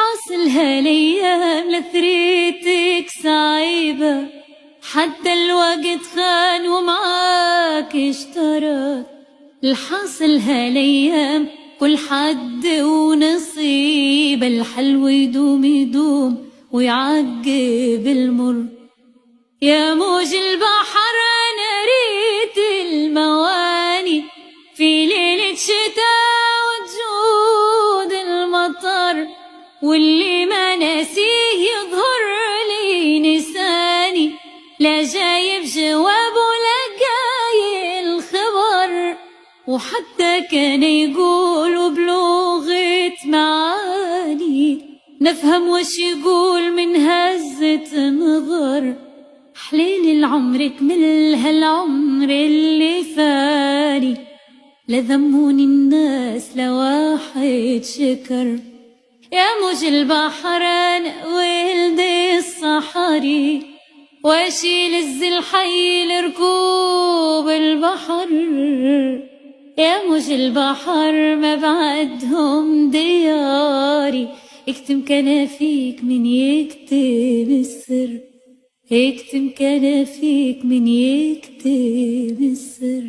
حاصل هالايام لثريتك صعيبة، حتى الوقت خان ومعاك اشترى. الحاصل هالايام كل حد ونصيب، الحلو يدوم يدوم ويعقب المر. يا موج البحر انا ريت المواني في ليلة شتاء وجود المطر، واللي ما ناسيه يظهر لي نساني، لا جايب جواب ولا قايل خبر. وحتى كان يقول بلغة معاني، نفهم وش يقول من هزة نظر. حليل العمر كمل هالعمر اللي فاني، لا ذموني الناس لا واحد شكر. يا موج البحر انا ولدي الصحاري، واشيل الزلحي لركوب البحر. يا موج البحر ما بعدهم دياري، اكتم كنافيك من يكتب السر، اكتم كنافيك من يكتب السر.